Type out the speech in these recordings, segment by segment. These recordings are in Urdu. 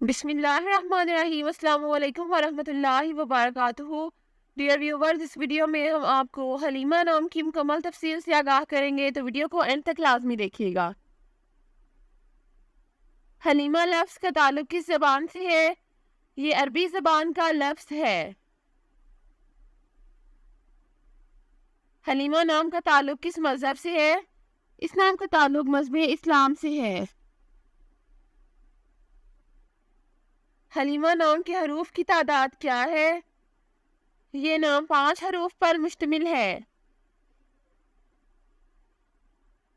بسم اللہ الرحمن الرحیم۔ السلام علیکم ورحمۃ اللہ وبرکاتہ۔ ڈیئر ویورز، اس ویڈیو میں ہم آپ کو حلیمہ نام کی مکمل تفصیل سے آگاہ کریں گے، تو ویڈیو کو اینڈ تک لازمی دیکھیے گا۔ حلیمہ لفظ کا تعلق کس زبان سے ہے؟ یہ عربی زبان کا لفظ ہے۔ حلیمہ نام کا تعلق کس مذہب سے ہے؟ اس نام کا تعلق مذہب اسلام سے ہے۔ حلیمہ نام کے حروف کی تعداد کیا ہے؟ یہ نام 5 حروف پر مشتمل ہے۔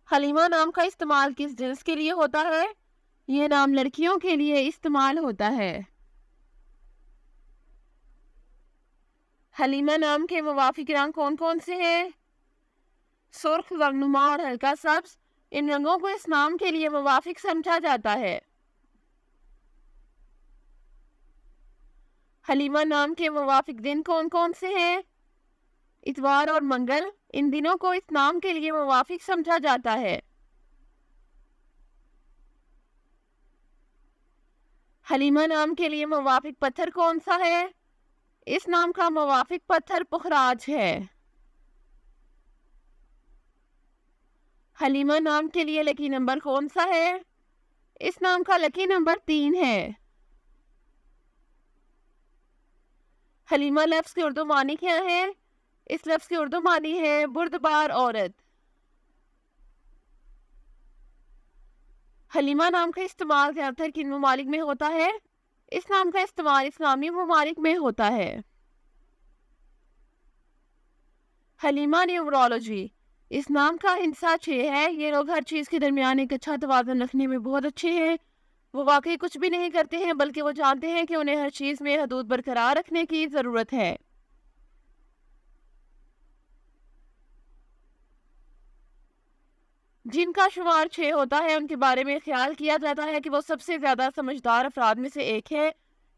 حلیمہ نام کا استعمال کس جنس کے لیے ہوتا ہے؟ یہ نام لڑکیوں کے لیے استعمال ہوتا ہے۔ حلیمہ نام کے موافق رنگ کون کون سے ہیں؟ سرخ، رنگنما اور ہلکا سبز، ان رنگوں کو اس نام کے لیے موافق سمجھا جاتا ہے۔ حلیمہ نام کے موافق دن کون کون سے ہیں؟ اتوار اور منگل، ان دنوں کو اس نام کے لیے موافق سمجھا جاتا ہے۔ حلیمہ نام کے لیے موافق پتھر کون سا ہے؟ اس نام کا موافق پتھر پخراج ہے۔ حلیمہ نام کے لیے لکی نمبر کون سا ہے؟ اس نام کا لکی نمبر 3 ہے۔ حلیمہ لفظ کی اردو معنی کیا ہے؟ اس لفظ کی اردو معنی ہے بردبار عورت۔ حلیمہ نام کا استعمال زیادہ تر کن ممالک میں ہوتا ہے؟ اس نام کا استعمال اسلامی ممالک میں ہوتا ہے۔ حلیمہ نیومرولوجی، اس نام کا ہندسہ 6 ہے۔ یہ لوگ ہر چیز کے درمیان ایک اچھا توازن رکھنے میں بہت اچھے ہیں۔ وہ واقعی کچھ بھی نہیں کرتے ہیں، بلکہ وہ جانتے ہیں کہ انہیں ہر چیز میں حدود برقرار رکھنے کی ضرورت ہے۔ جن کا شمار 6 ہوتا ہے، ان کے بارے میں خیال کیا جاتا ہے کہ وہ سب سے زیادہ سمجھدار افراد میں سے ایک ہے،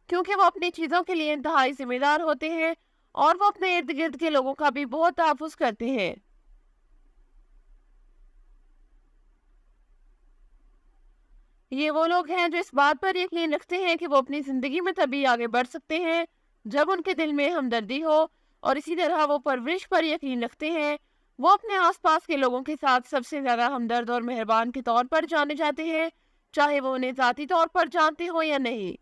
کیونکہ وہ اپنی چیزوں کے لیے انتہائی ذمہ دار ہوتے ہیں اور وہ اپنے ارد گرد کے لوگوں کا بھی بہت تحفظ کرتے ہیں۔ یہ وہ لوگ ہیں جو اس بات پر یقین رکھتے ہیں کہ وہ اپنی زندگی میں تبھی آگے بڑھ سکتے ہیں جب ان کے دل میں ہمدردی ہو، اور اسی طرح وہ پرورش پر یقین رکھتے ہیں۔ وہ اپنے آس پاس کے لوگوں کے ساتھ سب سے زیادہ ہمدرد اور مہربان کے طور پر جانے جاتے ہیں، چاہے وہ انہیں ذاتی طور پر جانتے ہوں یا نہیں۔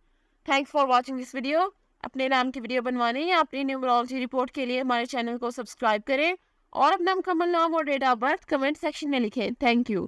Thanks for watching this video. اپنے نام کی ویڈیو بنوانے یا اپنی نیومرولوجی رپورٹ کے لیے ہمارے چینل کو سبسکرائب کریں اور اپنا مکمل نام اور date of birth comment section میں لکھیں۔ Thank you.